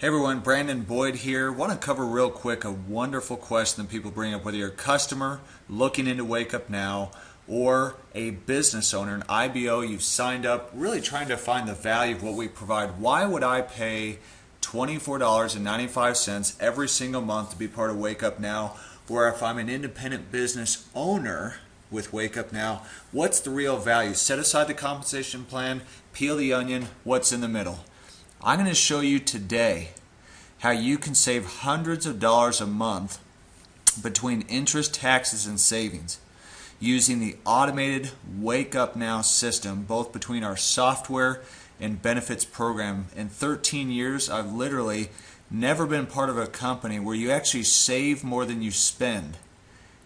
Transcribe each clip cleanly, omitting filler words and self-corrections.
Hey everyone, Brandon Boyd here. Want to cover real quick a wonderful question that people bring up, whether you're a customer looking into Wake Up Now or a business owner, an IBO, you've signed up, really trying to find the value of what we provide. Why would I pay $24.95 every single month to be part of Wake Up Now? Or if I'm an independent business owner with Wake Up Now, what's the real value? Set aside the compensation plan, peel the onion, what's in the middle? I'm going to show you today how you can save hundreds of dollars a month between interest, taxes, and savings using the automated Wake Up Now system, both between our software and benefits program. In 13 years, I've literally never been part of a company where you actually save more than you spend,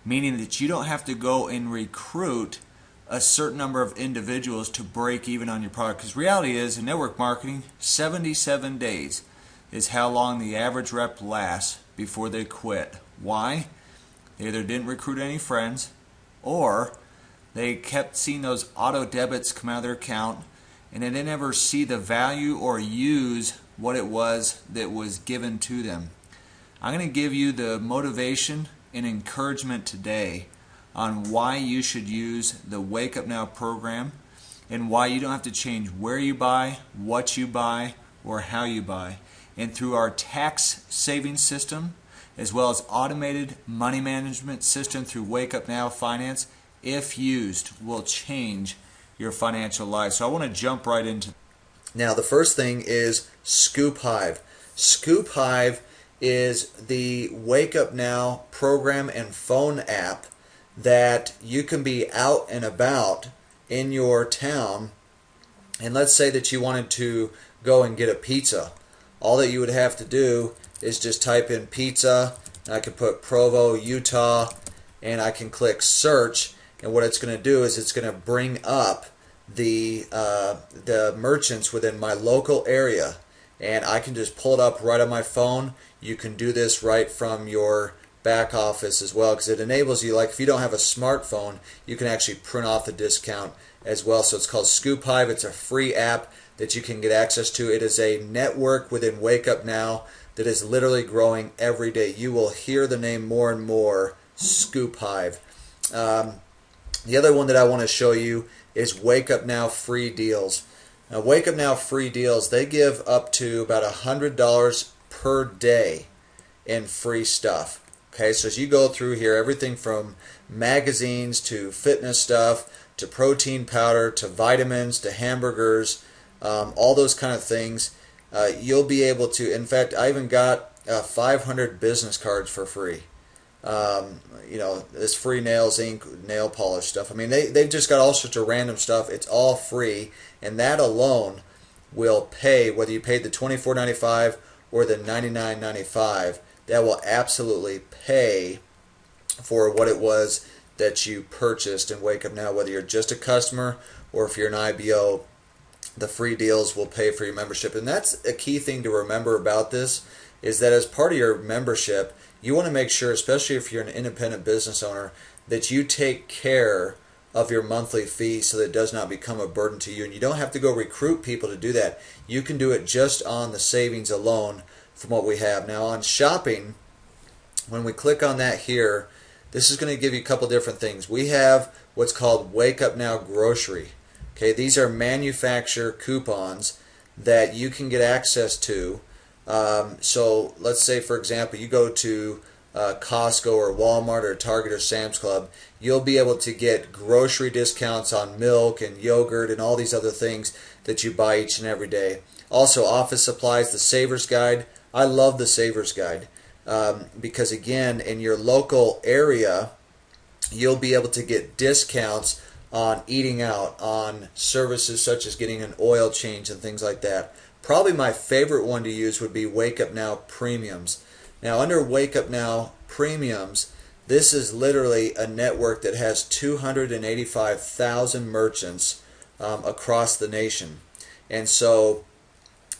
meaning that you don't have to go and recruit a certain number of individuals to break even on your product. Because reality is, in network marketing, 77 days is how long the average rep lasts before they quit. Why? They either didn't recruit any friends, or they kept seeing those auto debits come out of their account and they didn't ever see the value or use what it was that was given to them. I'm going to give you the motivation and encouragement today on why you should use the Wake Up Now program and why you don't have to change where you buy, what you buy, or how you buy. And through our tax saving system, as well as automated money management system through Wake Up Now Finance, if used, will change your financial life. So I want to jump right into it. Now the first thing is Scoop Hive. Scoop Hive is the Wake Up Now program and phone app that you can be out and about in your town, and let's say that you wanted to go and get a pizza. All that you would have to do is just type in pizza, and I can put Provo, Utah, and I can click search, and what it's going to do is it's going to bring up the merchants within my local area, and I can just pull it up right on my phone. You can do this right from your back office as well, because it enables you, like if you don't have a smartphone, you can actually print off the discount as well. So it's called Scoop Hive. It's a free app that you can get access to. It is a network within Wake Up Now that is literally growing every day. You will hear the name more and more, Scoop Hive. The other one that I want to show you is Wake Up Now Free Deals. Now Wake Up Now Free Deals, they give up to about $100 per day in free stuff. Okay, so as you go through here, everything from magazines to fitness stuff to protein powder to vitamins to hamburgers, all those kind of things, you'll be able to. In fact, I even got 500 business cards for free. This free nails, ink, nail polish stuff. I mean, they've just got all sorts of random stuff. It's all free, and that alone will pay, whether you paid the $24.95 or the $99.95. That will absolutely pay for what it was that you purchased in Wake Up Now. Whether you're just a customer or if you're an IBO, the free deals will pay for your membership. And that's a key thing to remember about this, is that as part of your membership, you want to make sure, especially if you're an independent business owner, that you take care of your monthly fee so that it does not become a burden to you. And you don't have to go recruit people to do that. You can do it just on the savings alone from what we have. Now on shopping, when we click on that here, this is going to give you a couple different things. We have what's called Wake Up Now Grocery. Okay, these are manufacturer coupons that you can get access to. So let's say, for example, you go to Costco or Walmart or Target or Sam's Club, you'll be able to get grocery discounts on milk and yogurt and all these other things that you buy each and every day. Also, office supplies, the Savers Guide. I love the Savers Guide because, again, in your local area, you'll be able to get discounts on eating out, on services such as getting an oil change and things like that. Probably my favorite one to use would be Wake Up Now Premiums. Now, under Wake Up Now Premiums, this is literally a network that has 285,000 merchants across the nation. And so,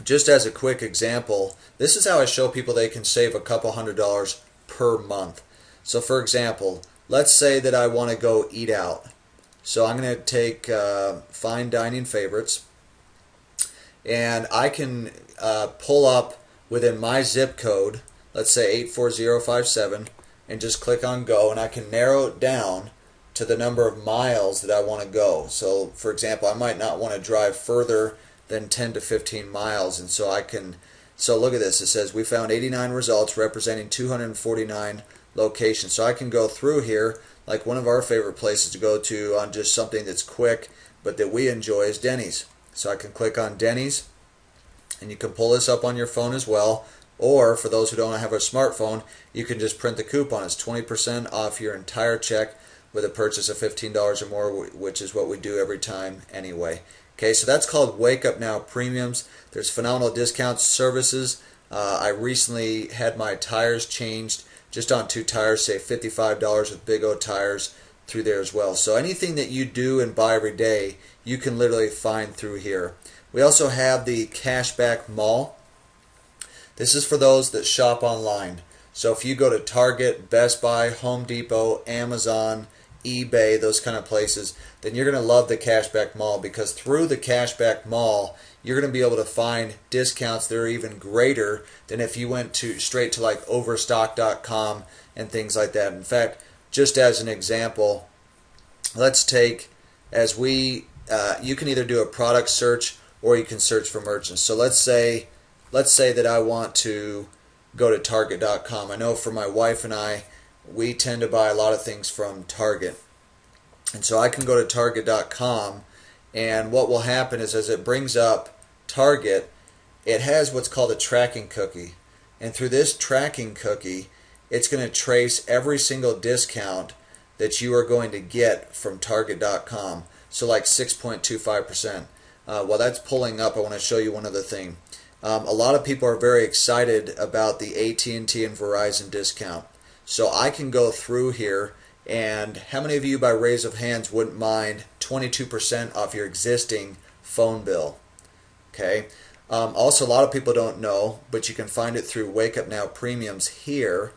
just as a quick example, this is how I show people they can save a couple $100 per month. So for example, let's say that I want to go eat out. So I'm going to take fine dining favorites, and I can pull up within my zip code, let's say 84057, and just click on go, and I can narrow it down to the number of miles that I want to go. So for example, I might not want to drive further than 10 to 15 miles, and so so look at this, it says we found 89 results representing 249 locations. So I can go through here, like one of our favorite places to go to on just something that's quick but that we enjoy is Denny's. So I can click on Denny's, and you can pull this up on your phone as well, or for those who don't have a smartphone, you can just print the coupon. It's 20% off your entire check with a purchase of $15 or more, which is what we do every time anyway. Okay, so that's called Wake Up Now Premiums. There's phenomenal discounts, services. I recently had my tires changed just on 2 tires, say $55 with Big O tires through there as well. So anything that you do and buy every day, you can literally find through here. We also have the Cashback Mall. This is for those that shop online. So if you go to Target, Best Buy, Home Depot, Amazon, eBay, those kind of places, then you're going to love the Cashback Mall, because through the Cashback Mall, you're going to be able to find discounts that are even greater than if you went straight to like Overstock.com and things like that. In fact, just as an example, let's take, you can either do a product search or you can search for merchants. So let's say that I want to go to Target.com. I know for my wife and I, we tend to buy a lot of things from Target. And so I can go to Target.com, and what will happen is as it brings up Target, it has what's called a tracking cookie. And through this tracking cookie, it's going to trace every single discount that you are going to get from Target.com. So like 6.25%. While that's pulling up, I want to show you one other thing. A lot of people are very excited about the AT&T and Verizon discount. So I can go through here, and how many of you by raise of hands wouldn't mind 22% off your existing phone bill? Okay. Also, a lot of people don't know, but you can find it through Wake Up Now Premiums here.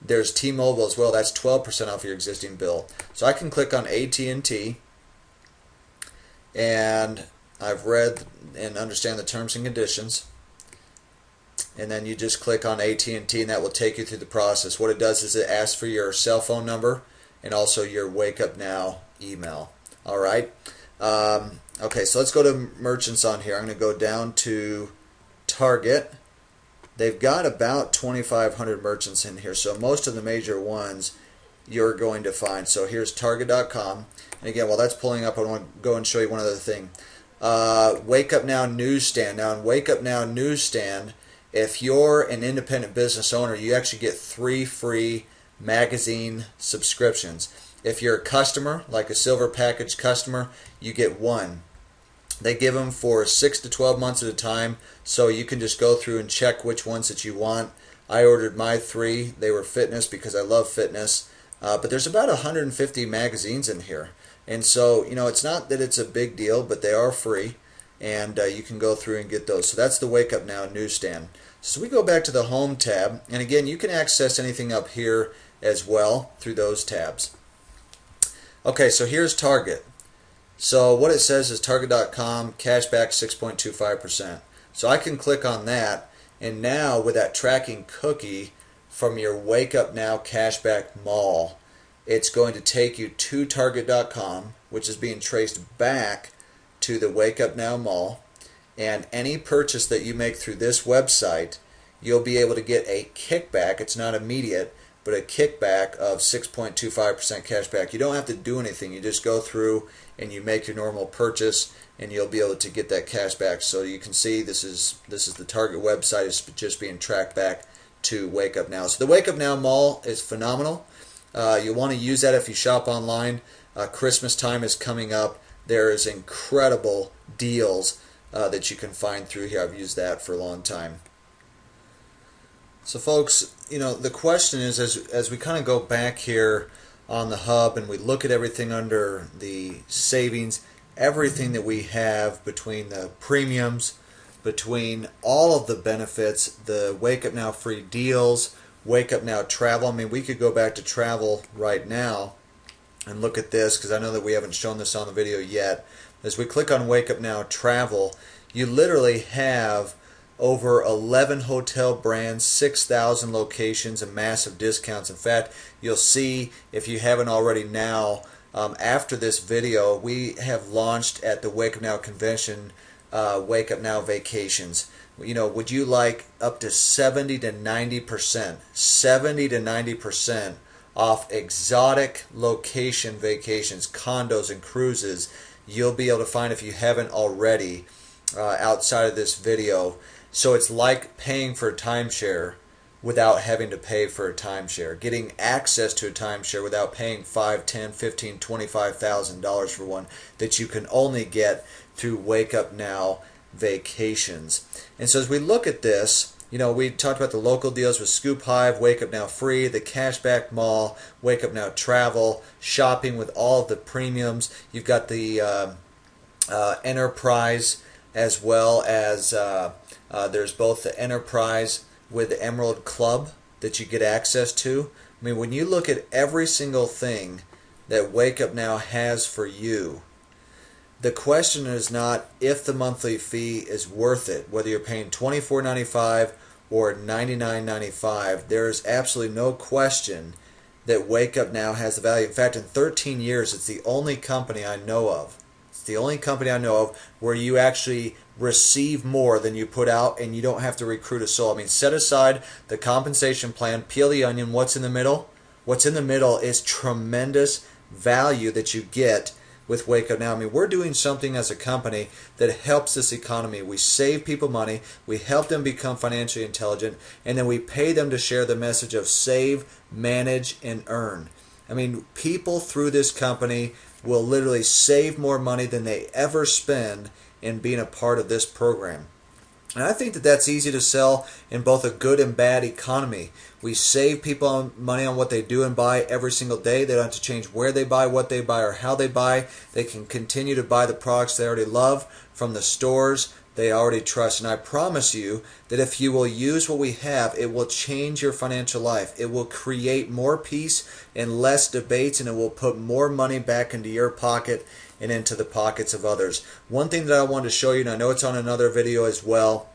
There's T-Mobile as well. That's 12% off your existing bill. So I can click on AT&T, and I've read and understand the terms and conditions. And then you just click on AT&T, and that will take you through the process. What it does is it asks for your cell phone number and also your Wake Up Now email. All right. Okay, so let's go to merchants on here. I'm going to go down to Target. They've got about 2,500 merchants in here, so most of the major ones you're going to find. So here's Target.com. And again, while that's pulling up, I want to go and show you one other thing. Wake Up Now Newsstand. Now in Wake Up Now Newsstand, if you're an independent business owner, you actually get 3 free magazine subscriptions. If you're a customer, like a silver package customer, you get 1. They give them for 6 to 12 months at a time, so you can just go through and check which ones that you want. I ordered my 3. They were fitness because I love fitness. But there's about 150 magazines in here. And so, it's not that it's a big deal, but they are free. And you can go through and get those. So that's the Wake Up Now newsstand. So we go back to the Home tab, and again, you can access anything up here as well through those tabs. Okay, so here's Target. So what it says is Target.com cashback 6.25%. So I can click on that, and now with that tracking cookie from your Wake Up Now cashback mall, it's going to take you to Target.com, which is being traced back to the Wake Up Now mall, and any purchase that you make through this website, you'll be able to get a kickback. It's not immediate, but a kickback of 6.25% cash back. You don't have to do anything. You just go through and you make your normal purchase, and you'll be able to get that cash back. So you can see this is the Target website is just being tracked back to Wake Up Now. So the Wake Up Now mall is phenomenal. You'll want to use that if you shop online. Christmas time is coming up. There is incredible deals that you can find through here. I've used that for a long time. So folks, the question is, as we kind of go back here on the hub and we look at everything under the savings, everything that we have between the premiums, between all of the benefits, the Wake Up Now free deals, Wake Up Now travel. I mean, we could go back to travel right now and look at this, because I know that we haven't shown this on the video yet. As we click on Wake Up Now travel, you literally have over 11 hotel brands, 6,000 locations, and massive discounts. In fact, you'll see, if you haven't already now, after this video, we have launched at the Wake Up Now convention, Wake Up Now Vacations. You know, would you like up to 70 to 90%, 70 to 90% off exotic location vacations, condos and cruises? You'll be able to find, if you haven't already, outside of this video. So it's like paying for a timeshare without having to pay for a timeshare, getting access to a timeshare without paying $5, $10, $15, $25,000 for one that you can only get through Wake Up Now Vacations. And so as we look at this, you know, we talked about the local deals with Scoop Hive, Wake Up Now Free, the Cashback Mall, Wake Up Now Travel, shopping with all of the premiums. You've got the Enterprise, as well as there's both the Enterprise with the Emerald Club that you get access to. I mean, when you look at every single thing that Wake Up Now has for you, the question is not if the monthly fee is worth it, whether you're paying $24.95 or $99.95. There is absolutely no question that Wake Up Now has the value. In fact, in 13 years, it's the only company I know of. It's the only company I know of where you actually receive more than you put out, and you don't have to recruit a soul. I mean, set aside the compensation plan, peel the onion. What's in the middle? What's in the middle is tremendous value that you get with Wake Up Now. I mean, we're doing something as a company that helps this economy. We save people money, we help them become financially intelligent, and then we pay them to share the message of save, manage, and earn. I mean, people through this company will literally save more money than they ever spend in being a part of this program. And I think that that's easy to sell in both a good and bad economy. We save people money on what they do and buy every single day. They don't have to change where they buy, what they buy, or how they buy. They can continue to buy the products they already love from the stores they already trust. And I promise you that if you will use what we have, it will change your financial life. It will create more peace and less debates, and it will put more money back into your pocket and into the pockets of others. One thing that I wanted to show you, and I know it's on another video as well,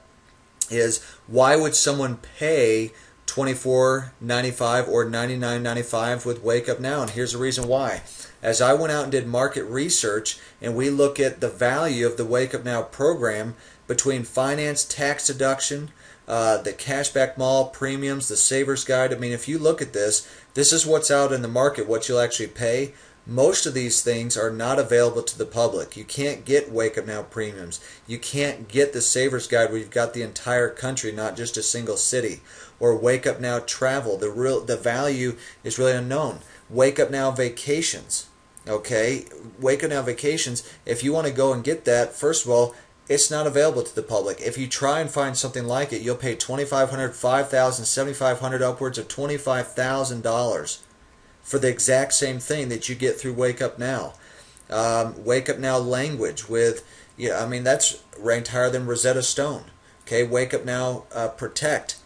is why would someone pay $24.95 or $99.95 with Wake Up Now? And here's the reason why. As I went out and did market research, and we look at the value of the Wake Up Now program between finance, tax deduction, the Cashback Mall premiums, the Savers Guide. I mean, if you look at this, this is what's out in the market, what you'll actually pay. Most of these things are not available to the public. You can't get Wake Up Now premiums. You can't get the Savers Guide where you've got the entire country, not just a single city. Or Wake Up Now Travel. The value is really unknown. Wake Up Now Vacations. Okay, Wake Up Now Vacations, if you want to go and get that, first of all, it's not available to the public. If you try and find something like it, you'll pay $2,500, $5,000, $7,500, upwards of $25,000 for the exact same thing that you get through Wake Up Now. Wake Up Now Language with, yeah, I mean, that's ranked higher than Rosetta Stone. Okay, Wake Up Now Protect.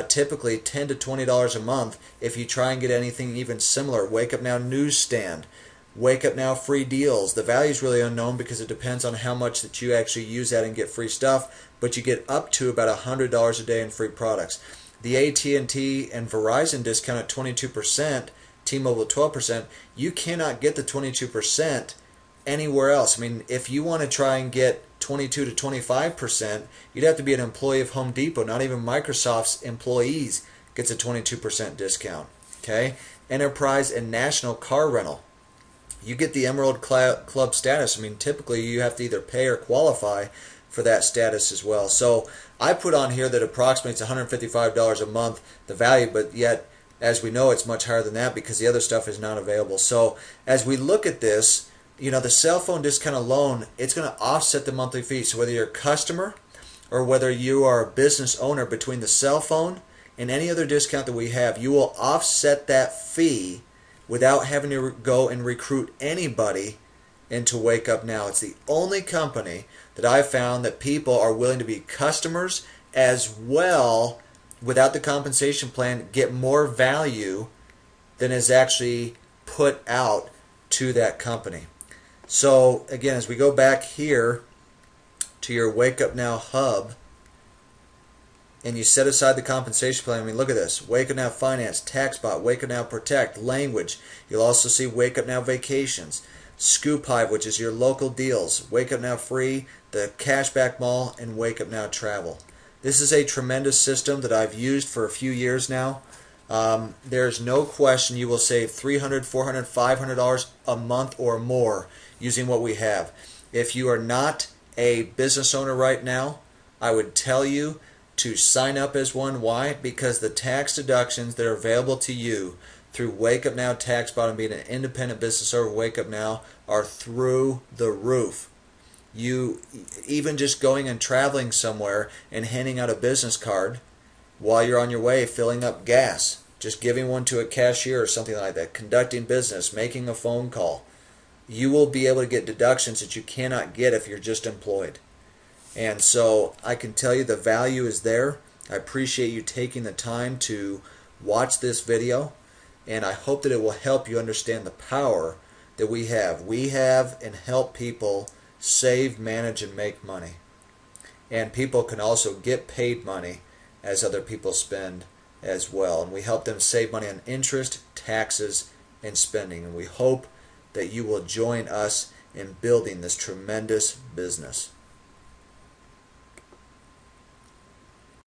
Typically $10 to $20 a month if you try and get anything even similar. Wake Up Now Newsstand. Wake Up Now Free Deals. The value is really unknown because it depends on how much that you actually use that and get free stuff, but you get up to about $100 a day in free products. The AT&T and Verizon discount at 22%, T-Mobile 12%, you cannot get the 22% anywhere else. I mean, if you want to try and get 22 to 25%, you'd have to be an employee of Home Depot. Not even Microsoft's employees gets a 22% discount. Okay, Enterprise and National Car Rental. You get the Emerald Club status. I mean, typically you have to either pay or qualify for that status as well. So I put on here that approximates $155 a month, the value, but yet, as we know, it's much higher than that because the other stuff is not available. So as we look at this, you know, the cell phone discount alone, it's going to offset the monthly fee. So whether you're a customer or whether you are a business owner, between the cell phone and any other discount that we have, you will offset that fee without having to go and recruit anybody into Wake Up Now. It's the only company that I've found that people are willing to be customers as well, without the compensation plan, get more value than is actually put out to that company. So again, as we go back here to your Wake Up Now hub, and you set aside the compensation plan. I mean, look at this. Wake Up Now Finance, TaxBot, Wake Up Now Protect, Language. You'll also see Wake Up Now Vacations, Scoop Hive, which is your local deals, Wake Up Now Free, the Cashback Mall, and Wake Up Now Travel. This is a tremendous system that I've used for a few years now. There's no question you will save $300, $400, $500 a month or more using what we have. If you are not a business owner right now, I would tell you to sign up as one. Why? Because the tax deductions that are available to you through Wake Up Now TaxBot and being an independent business owner of Wake Up Now are through the roof. You even just going and traveling somewhere and handing out a business card while you're on your way, filling up gas, just giving one to a cashier or something like that, conducting business, making a phone call, you will be able to get deductions that you cannot get if you're just employed. And so I can tell you the value is there. I appreciate you taking the time to watch this video, and I hope that it will help you understand the power that we have. We have and help people save, manage, and make money. And people can also get paid money as other people spend as well. And we help them save money on interest, taxes, and spending. And we hope that you will join us in building this tremendous business.